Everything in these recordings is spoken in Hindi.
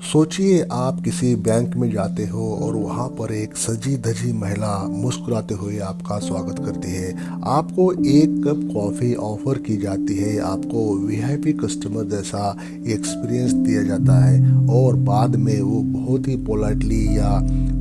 सोचिए आप किसी बैंक में जाते हो और वहाँ पर एक सजी धजी महिला मुस्कुराते हुए आपका स्वागत करती है। आपको एक कप कॉफ़ी ऑफर की जाती है, आपको वीआईपी कस्टमर जैसा एक्सपीरियंस दिया जाता है और बाद में वो बहुत ही पोलाइटली या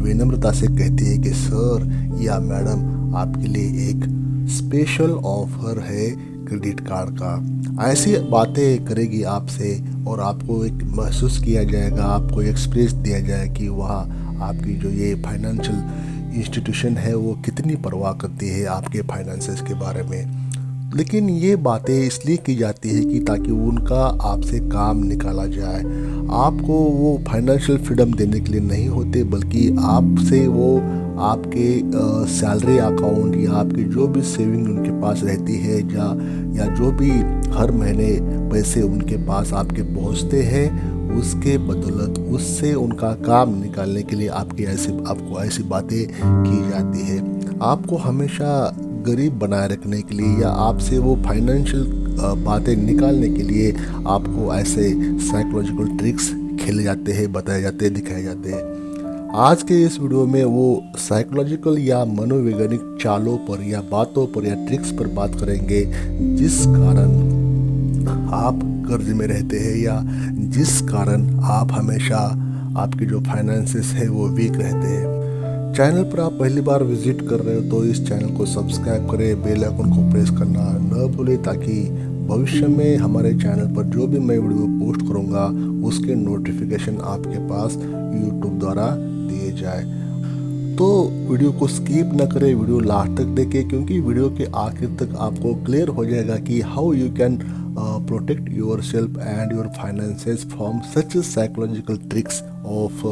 विनम्रता से कहती है कि सर या मैडम आपके लिए एक स्पेशल ऑफर है क्रेडिट कार्ड का। ऐसी बातें करेगी आपसे और आपको एक महसूस किया जाएगा, आपको एक्सपीरियंस दिया जाए कि वह आपकी जो ये फाइनेंशियल इंस्टीट्यूशन है वो कितनी परवाह करती है आपके फाइनेंसेस के बारे में। लेकिन ये बातें इसलिए की जाती है कि ताकि उनका आपसे काम निकाला जाए। आपको वो फाइनेंशियल फ्रीडम देने के लिए नहीं होते, बल्कि आपसे वो आपके सैलरी अकाउंट या आपकी जो भी सेविंग उनके पास रहती है या जो भी हर महीने पैसे उनके पास आपके पहुंचते हैं, उसके बदौलत उससे उनका काम निकालने के लिए आपको ऐसी बातें की जाती है। आपको हमेशा गरीब बनाए रखने के लिए या आपसे वो फाइनेंशियल बातें निकालने के लिए आपको ऐसे साइकोलॉजिकल ट्रिक्स खेले जाते हैं, बताए जाते हैं, दिखाए जाते हैं। आज के इस वीडियो में वो साइकोलॉजिकल या मनोवैज्ञानिक चालों पर या बातों पर या ट्रिक्स पर बात करेंगे जिस कारण आप कर्ज में रहते हैं या जिस कारण आप हमेशा आपकी जो फाइनेंसेस है वो वीक रहते हैं। चैनल पर आप पहली बार विजिट कर रहे हो तो इस चैनल को सब्सक्राइब करें, बेल आइकन को प्रेस करना न भूलें ताकि भविष्य में हमारे चैनल पर जो भी मैं वीडियो पोस्ट करूंगा उसके नोटिफिकेशन आपके पास यूट्यूब द्वारा दिए जाए। तो वीडियो को स्किप न करें, वीडियो लास्ट तक देखें क्योंकि वीडियो के आखिर तक आपको क्लियर हो जाएगा कि how you can protect yourself and your finances from such psychological tricks of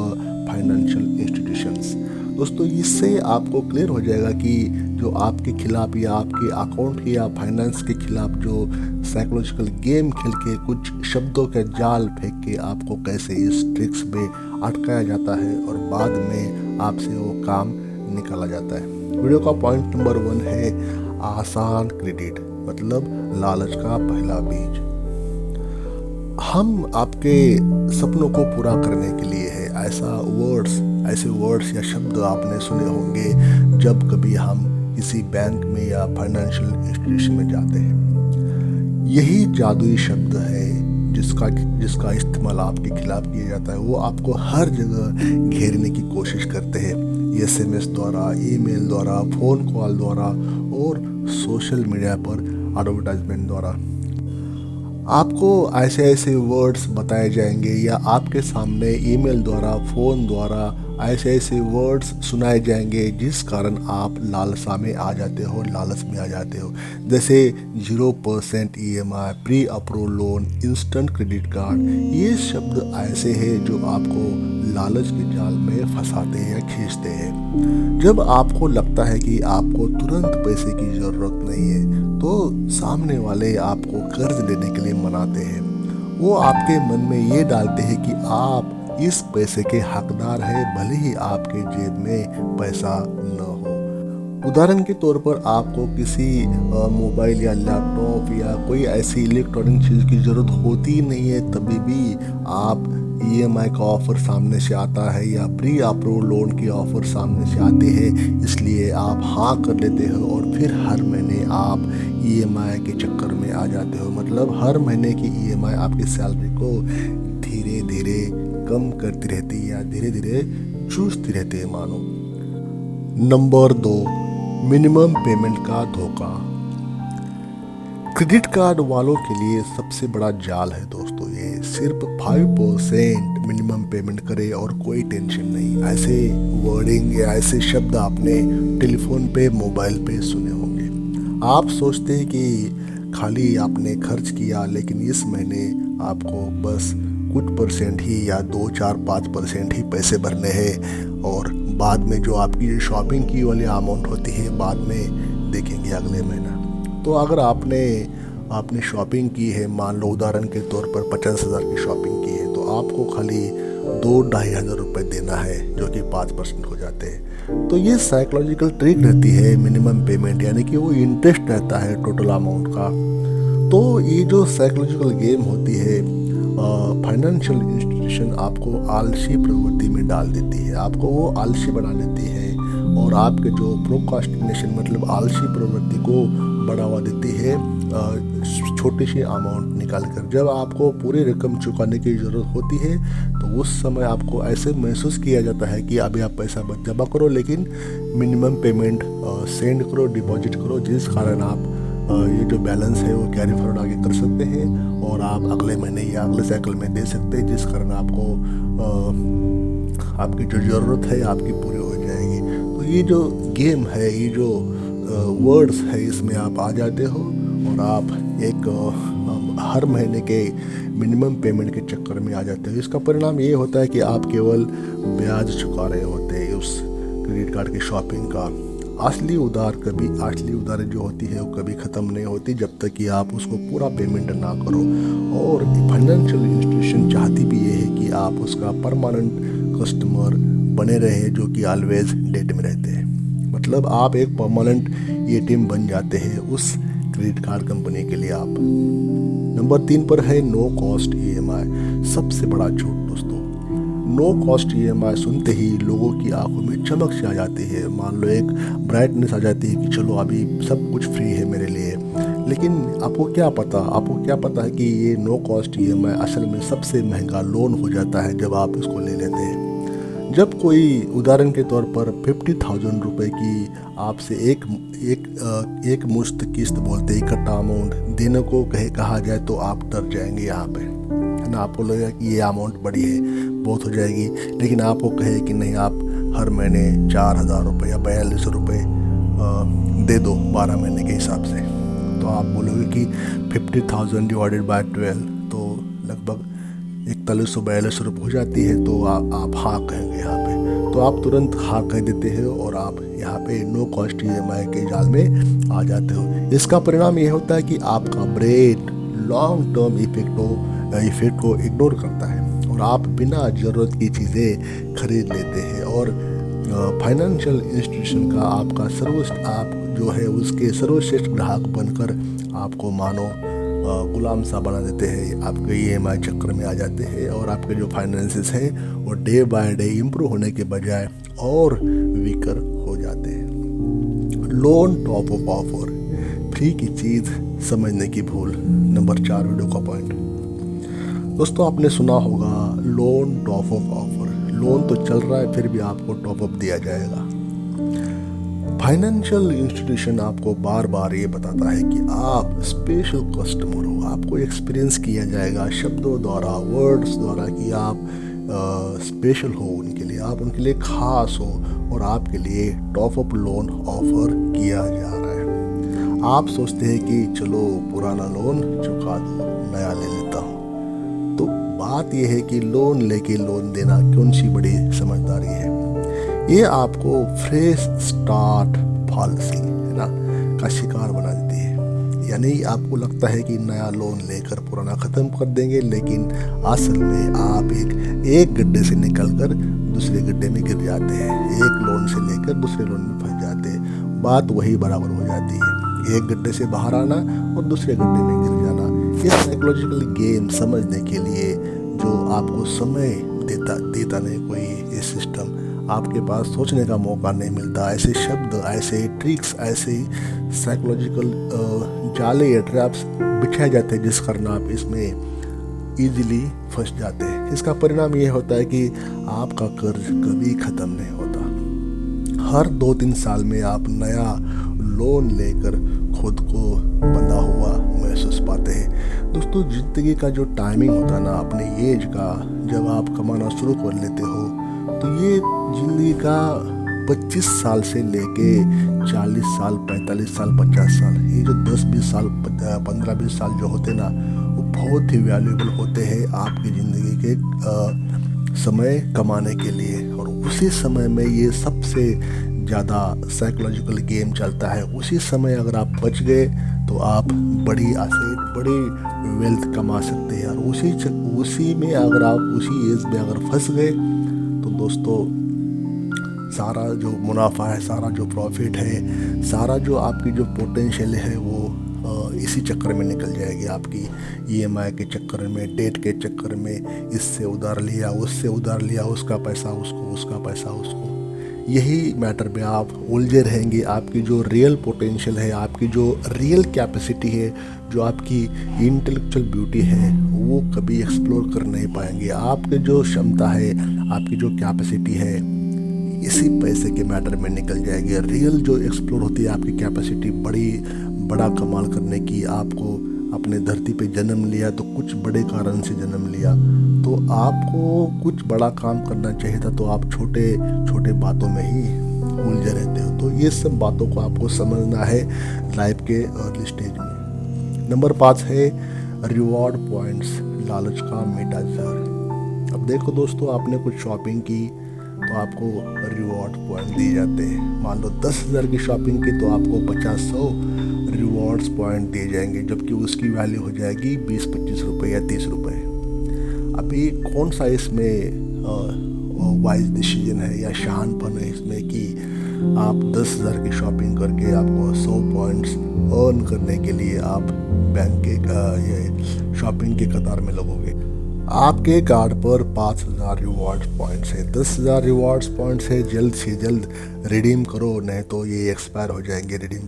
financial institutions। दोस्तों इससे आपको क्लियर हो जाएगा कि जो आपके खिलाफ या आपके अकाउंट या फाइनेंस के खिलाफ जो साइकोलॉजिकल गेम खेल के कुछ शब्दों के जाल फेंक के आपको कैसे इस ट्रिक्स में अटकाया जाता है और बाद में आपसे वो काम निकाला जाता है। वीडियो का पॉइंट नंबर 1 है आसान क्रेडिट, मतलब लालच का पहला बीज। हम आपके सपनों को पूरा करने के लिए है, ऐसे वर्ड्स या शब्द आपने सुने होंगे जब कभी हम किसी बैंक में या फाइनेंशियल इंस्टीट्यूशन में जाते हैं। यही जादुई शब्द है जिसका इस्तेमाल आपके खिलाफ किया जाता है। वो आपको हर जगह घेरने की कोशिश करते हैं, SMS द्वारा, ईमेल द्वारा, फ़ोन कॉल द्वारा और सोशल मीडिया पर एडवर्टाइजमेंट द्वारा। आपको ऐसे वर्ड्स बताए जाएंगे या आपके सामने ईमेल द्वारा, फ़ोन द्वारा ऐसे वर्ड्स सुनाए जाएंगे जिस कारण आप लालसा में आ जाते हो, लालच में आ जाते हो। जैसे 0% EMI, pre approve loan, instant credit card. ये शब्द ऐसे हैं जो आपको लालच के जाल में फंसाते हैं या खींचते हैं। जब आपको लगता है कि आपको तुरंत पैसे की ज़रूरत नहीं है तो सामने वाले आपको कर्ज लेने के लिए मनाते हैं। वो आपके मन में ये डालते हैं कि आप इस पैसे के हकदार हैं, भले ही आपके जेब में पैसा न हो। उदाहरण के तौर पर आपको किसी मोबाइल या लैपटॉप या कोई ऐसी इलेक्ट्रॉनिक चीज़ की ज़रूरत होती नहीं है, तभी भी आप EMI का ऑफ़र सामने से आता है या प्री अप्रूव लोन की ऑफ़र सामने से आते हैं, इसलिए आप हाँ कर लेते हो और फिर हर महीने आप EMI के चक्कर में आ जाते हो। मतलब हर महीने की EMI आपकी सैलरी को धीरे धीरे कम करती रहती है या धीरे धीरे चूसती रहती है मानो। नंबर 2, मिनिमम पेमेंट का धोखा। क्रेडिट कार्ड वालों के लिए सबसे बड़ा जाल है दोस्तों ये। सिर्फ 5% मिनिमम पेमेंट करे और कोई टेंशन नहीं। ऐसे वर्डिंग या ऐसे शब्द आपने टेलीफोन पे, मोबाइल पे सुने होंगे। आप सोचते हैं कि खाली आपने खर्च किया, लेकिन इस महीने आपको बस कुछ परसेंट ही या 2, 4, 5% ही पैसे भरने हैं और बाद में जो आपकी शॉपिंग की वाली अमाउंट होती है बाद में देखेंगे अगले महीना। तो अगर आपने शॉपिंग की है, मान लो उदाहरण के तौर पर 50,000 की शॉपिंग की है, तो आपको खाली 2-2.5 हज़ार रुपये देना है जो कि 5% हो जाते हैं। तो ये साइकोलॉजिकल ट्रिक रहती है मिनिमम पेमेंट, यानी कि वो इंटरेस्ट रहता है टोटल अमाउंट का। तो ये जो साइकोलॉजिकल गेम होती है फाइनेंशियल इंस्टीट्यूशन आपको आलसी प्रवृत्ति में डाल देती है, आपको वो आलसी बना देती है और आपके जो प्रोक्रास्टिनेशन मतलब आलसी प्रवृत्ति को बढ़ावा देती है छोटी सी अमाउंट निकाल कर। जब आपको पूरी रकम चुकाने की ज़रूरत होती है तो उस समय आपको ऐसे महसूस किया जाता है कि अभी आप पैसा बच जमा करो, लेकिन मिनिमम पेमेंट सेंड करो, डिपॉजिट करो, जिस कारण आप ये जो बैलेंस है वो कैरी फॉरवर्ड आगे कर सकते हैं और आप अगले महीने या अगले साइकिल में दे सकते हैं, जिस कारण आपको आपकी जो ज़रूरत है आपकी पूरी हो जाएगी। तो ये जो गेम है, ये जो वर्ड्स है, इसमें आप आ जाते हो और आप एक हर महीने के मिनिमम पेमेंट के चक्कर में आ जाते हो। इसका परिणाम ये होता है कि आप केवल ब्याज चुका रहे होते हैं उस क्रेडिट कार्ड की शॉपिंग का। असली उधार जो होती है वो कभी ख़त्म नहीं होती जब तक कि आप उसको पूरा पेमेंट ना करो। और फाइनेंशियल इंस्टीट्यूशन चाहती भी ये है कि आप उसका परमानेंट कस्टमर बने रहे, जो कि ऑलवेज डेट में रहते हैं। मतलब आप एक परमानेंट एटीएम बन जाते हैं उस क्रेडिट कार्ड कंपनी के लिए आप। नंबर 3 पर है नो कॉस्ट ईएमआई। सबसे बड़ा झूठ दोस्तों, नो कॉस्ट ईएमआई सुनते ही लोगों की आंखों में चमक से आ जाती है, मान लो एक ब्राइटनेस आ जाती है कि चलो अभी सब कुछ फ्री है मेरे लिए। लेकिन आपको क्या पता है कि ये नो कॉस्ट ईएमआई असल में सबसे महंगा लोन हो जाता है जब आप इसको ले लेते हैं। जब कोई उदाहरण के तौर पर 50,000 रुपये की आपसे एक मुश्त किस्त बोलते इकट्ठा अमाउंट देने को कहा जाए तो आप डर जाएंगे यहाँ पे, है ना। आपको लगेगा कि ये अमाउंट बड़ी है, बहुत हो जाएगी। लेकिन आपको कहे कि नहीं, आप हर महीने 4,000 रुपये या 4200 रुपये दे दो 12 महीने के हिसाब से, तो आप बोलोगे कि 50,000 डिवाइडेड बाय 12 तो लगभग 4142 रुपये हो जाती है। तो आप हाँ कहेंगे यहाँ पे, तो आप तुरंत हाँ कह देते हो और आप यहाँ पे नो कॉस्ट ईएमआई के जाल में आ जाते हो। इसका परिणाम ये होता है कि आपका ब्रेन लॉन्ग टर्म इफेक्ट को इग्नोर करता है और आप बिना ज़रूरत की चीज़ें खरीद लेते हैं। और फाइनेंशियल इंस्टीट्यूशन का आपका आप जो है उसके सर्वश्रेष्ठ ग्राहक बनकर आपको मानो गुलाम सा बना देते हैं, आपके ईएमआई चक्कर में आ जाते हैं और आपके जो फाइनेंसेस हैं वो डे बाय डे इम्प्रूव होने के बजाय और वीकर हो जाते हैं। Loan top up offer, free की चीज़ समझने की भूल। नंबर 4 वीडियो का पॉइंट दोस्तों, आपने सुना होगा loan top up offer. Loan तो चल रहा है फिर भी आपको टॉप अप दिया जाएगा। फाइनेंशियल इंस्टीट्यूशन आपको बार बार ये बताता है कि आप स्पेशल कस्टमर हो, आपको एक्सपीरियंस किया जाएगा शब्दों द्वारा, वर्ड्स द्वारा कि आप स्पेशल हो उनके लिए, आप उनके लिए खास हो और आपके लिए टॉप अप लोन ऑफर किया जा रहा है। आप सोचते हैं कि चलो पुराना लोन चुका दो, नया ले लेता हूँ। तो बात यह है कि लोन लेके लोन देना कौन सी बड़ी समझदारी है। ये आपको फ्रेश स्टार्ट पॉलिसी, है ना, का शिकार बना देती है। यानी आपको लगता है कि नया लोन लेकर पुराना ख़त्म कर देंगे, लेकिन असल में आप एक गड्ढे से निकलकर दूसरे गड्ढे में गिर जाते हैं, एक लोन से लेकर दूसरे लोन में फंस जाते हैं। बात वही बराबर हो जाती है, एक गड्ढे से बाहर आना और दूसरे गड्ढे में गिर जाना। ये साइकोलॉजिकल गेम समझने के लिए जो आपको समय देता नहीं कोई ये सिस्टम, आपके पास सोचने का मौका नहीं मिलता। ऐसे शब्द, ऐसे ट्रिक्स, ऐसे साइकोलॉजिकल जाले या ट्रैप्स बिछाए जाते हैं जिस कारण आप इसमें इजीली फंस जाते हैं। इसका परिणाम ये होता है कि आपका कर्ज कभी ख़त्म नहीं होता। हर 2-3 साल में आप नया लोन लेकर खुद को बंधा हुआ महसूस पाते हैं। दोस्तों, ज़िंदगी का जो टाइमिंग होता है ना, अपने एज का, जब आप कमाना शुरू कर लेते हो तो ये ज़िंदगी का 25 साल से लेके 40 साल, 45 साल, 50 साल, ये जो 10-20 साल, 15-20 साल जो होते ना, वो बहुत ही वैल्यूएबल होते हैं आपकी ज़िंदगी के समय कमाने के लिए। और उसी समय में ये सबसे ज़्यादा साइकोलॉजिकल गेम चलता है। उसी समय अगर आप बच गए तो आप बड़ी वेल्थ कमा सकते हैं। और उसी में अगर आप उसी एज में अगर फंस गए तो दोस्तों सारा जो मुनाफा है, सारा जो प्रॉफिट है, सारा जो आपकी जो पोटेंशियल है वो इसी चक्कर में निकल जाएगी आपकी, ईएमआई के चक्कर में, डेट के चक्कर में, इससे उधार लिया, उससे उधार लिया, उसका पैसा उसको, उसका पैसा उसको। यही मैटर में आप उलझे रहेंगे। आपकी जो रियल पोटेंशियल है, आपकी जो रियल कैपेसिटी है, जो आपकी इंटेलेक्चुअल ब्यूटी है, वो कभी एक्सप्लोर कर नहीं पाएंगे। आपकी जो क्षमता है, आपकी जो कैपेसिटी है, इसी पैसे के मैटर में निकल जाएगी। रियल जो एक्सप्लोर होती है आपकी कैपेसिटी, बड़ा कमाल करने की। आपको अपने धरती पे जन्म लिया तो कुछ बड़े कारण से जन्म लिया, तो आपको कुछ बड़ा काम करना चाहिए था, तो आप छोटे छोटे बातों में ही उलझे रहते हो। तो ये सब बातों को आपको समझना है लाइफ के अर्ली स्टेज में। नंबर 5 है रिवॉर्ड पॉइंट्स, लालच का मीठा जहर। अब देखो दोस्तों, आपने कुछ शॉपिंग की तो आपको रिवॉर्ड पॉइंट दिए जाते हैं। मान लो 10,000 की शॉपिंग की तो आपको 50-100 रिवॉर्ड्स पॉइंट दिए जाएंगे, जबकि उसकी वैल्यू हो जाएगी 20-25 रुपये या 30 रुपये। अभी कौन सा इसमें वाइज डिसीजन है या शहानपन है इसमें कि आप 10,000 की शॉपिंग करके आपको 100 पॉइंट्स अर्न करने के लिए आप बैंक के ये शॉपिंग के कतार में लगोगे। आपके कार्ड पर 5,000 रिवॉर्ड पॉइंट्स है, 10,000 रिवॉर्ड्स पॉइंट्स है, जल्द से जल्द रिडीम करो, नहीं तो ये एक्सपायर हो जाएंगे रिडीम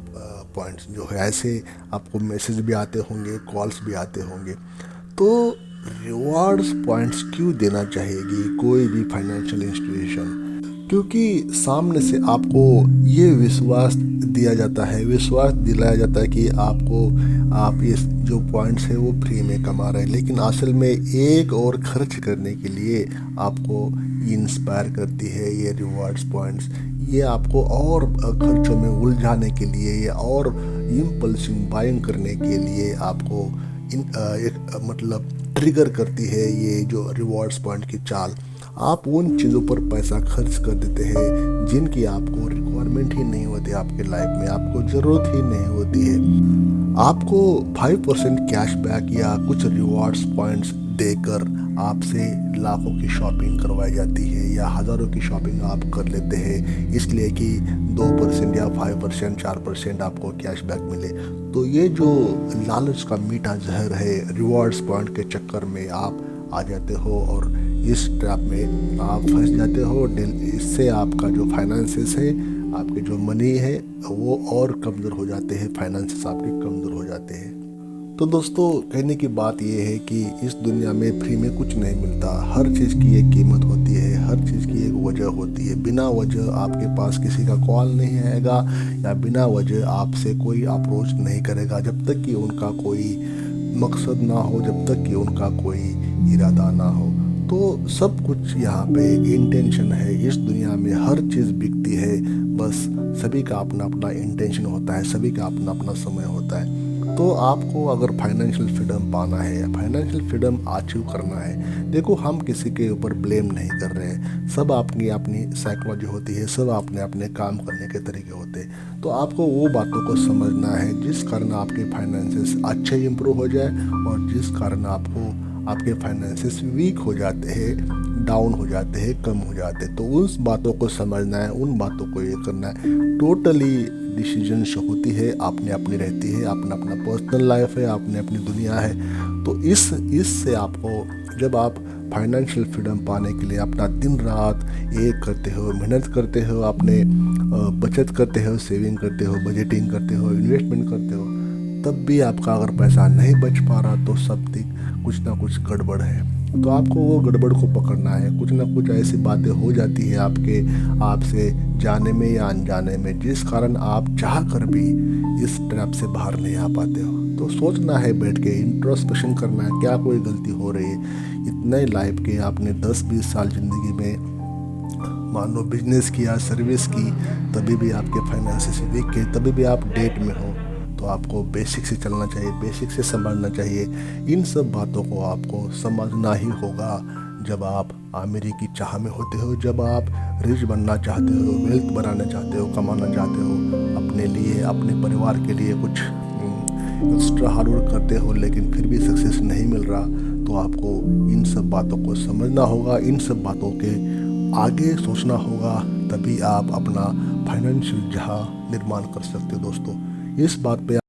पॉइंट्स जो है। ऐसे आपको मैसेज भी आते होंगे, कॉल्स भी आते होंगे। तो रिवॉर्ड्स पॉइंट्स क्यों देना चाहेगी कोई भी फाइनेंशियल इंस्टीट्यूशन? क्योंकि सामने से आपको ये विश्वास दिया जाता है, विश्वास दिलाया जाता है कि आप ये जो पॉइंट्स है वो फ्री में कमा रहे हैं, लेकिन असल में एक और खर्च करने के लिए आपको इंस्पायर करती है ये रिवॉर्ड्स पॉइंट्स। ये आपको और खर्चों में उलझाने के लिए या और इम्पल्सिव बाइंग करने के लिए आपको मतलब ट्रिगर करती है ये जो रिवॉर्ड्स पॉइंट की चाल। आप उन चीज़ों पर पैसा खर्च कर देते हैं जिनकी आपको रिक्वायरमेंट ही नहीं होती, आपके लाइफ में आपको ज़रूरत ही नहीं होती है। आपको 5% कैशबैक या कुछ रिवॉर्ड्स पॉइंट्स देकर आपसे लाखों की शॉपिंग करवाई जाती है या हज़ारों की शॉपिंग आप कर लेते हैं, इसलिए कि 2% या 5%, 4% आपको कैशबैक मिले। तो ये जो लालच का मीठा जहर है, रिवॉर्ड्स पॉइंट के चक्कर में आप आ जाते हो और इस ट्रैप में आप फंस जाते हो। इससे आपका जो फाइनेंसेस है, आपके जो मनी है, वो और कमज़ोर हो जाते हैं, फाइनेंसेस आपके कमज़ोर हो जाते हैं। तो दोस्तों, कहने की बात ये है कि इस दुनिया में फ्री में कुछ नहीं मिलता। हर चीज़ की एक कीमत होती है, हर चीज़ की एक वजह होती है। बिना वजह आपके पास किसी का कॉल नहीं आएगा या बिना वजह आपसे कोई अप्रोच नहीं करेगा, जब तक कि उनका कोई मकसद ना हो, जब तक कि उनका कोई इरादा ना हो। तो सब कुछ यहाँ पे इंटेंशन है। इस दुनिया में हर चीज़ बिकती है, बस सभी का अपना अपना इंटेंशन होता है, सभी का अपना अपना समय होता है। तो आपको अगर फाइनेंशियल फ्रीडम पाना है, फाइनेंशियल फ्रीडम अचीव करना है, देखो हम किसी के ऊपर ब्लेम नहीं कर रहे हैं, सब अपनी अपनी साइकोलॉजी होती है, सब अपने अपने काम करने के तरीके होते हैं। तो आपको वो बातों को समझना है जिस कारण आपके फाइनेंसेस अच्छे इंप्रूव हो जाए और जिस कारण आपके फाइनेंसेस वीक हो जाते हैं, डाउन हो जाते हैं, कम हो जाते हैं। तो उस बातों को समझना है, उन बातों को ये करना है। टोटली डिसीजन होती है, अपने अपनी रहती है, अपना अपना पर्सनल लाइफ है, अपनी अपनी दुनिया है। तो इससे आपको, जब आप फाइनेंशियल फ्रीडम पाने के लिए अपना दिन रात एक करते हो, मेहनत करते हो, अपने बचत करते हो, सेविंग करते हो, बजटिंग करते हो, इन्वेस्टमेंट करते हो, तब भी आपका अगर पैसा नहीं बच पा रहा तो समथिंग कुछ ना कुछ गड़बड़ है। तो आपको वो गड़बड़ को पकड़ना है। कुछ ना कुछ ऐसी बातें हो जाती है आपसे जाने में या अनजाने में, जिस कारण आप चाह कर भी इस ट्रैप से बाहर नहीं आ पाते हो। तो सोचना है, बैठ के इंट्रोस्पेक्शन करना है, क्या कोई गलती हो रही है। इतने लाइफ के आपने 10-20 साल ज़िंदगी में मान लो बिजनेस किया, सर्विस की, तभी भी आपके फाइनेंसेस वीक के, तभी भी आप डेट में हो। तो आपको बेसिक से चलना चाहिए, बेसिक से समझना चाहिए। इन सब बातों को आपको समझना ही होगा जब आप आमिरी की चाह में होते हो, जब आप रिच बनना चाहते हो, वेल्थ बनाना चाहते हो, कमाना चाहते हो अपने लिए, अपने परिवार के लिए कुछ एक्स्ट्रा हार्ड वर्क करते हो, लेकिन फिर भी सक्सेस नहीं मिल रहा। तो आपको इन सब बातों को समझना होगा, इन सब बातों के आगे सोचना होगा, तभी आप अपना फाइनेंशियल जहां निर्माण कर सकते हो। दोस्तों, इस बात पे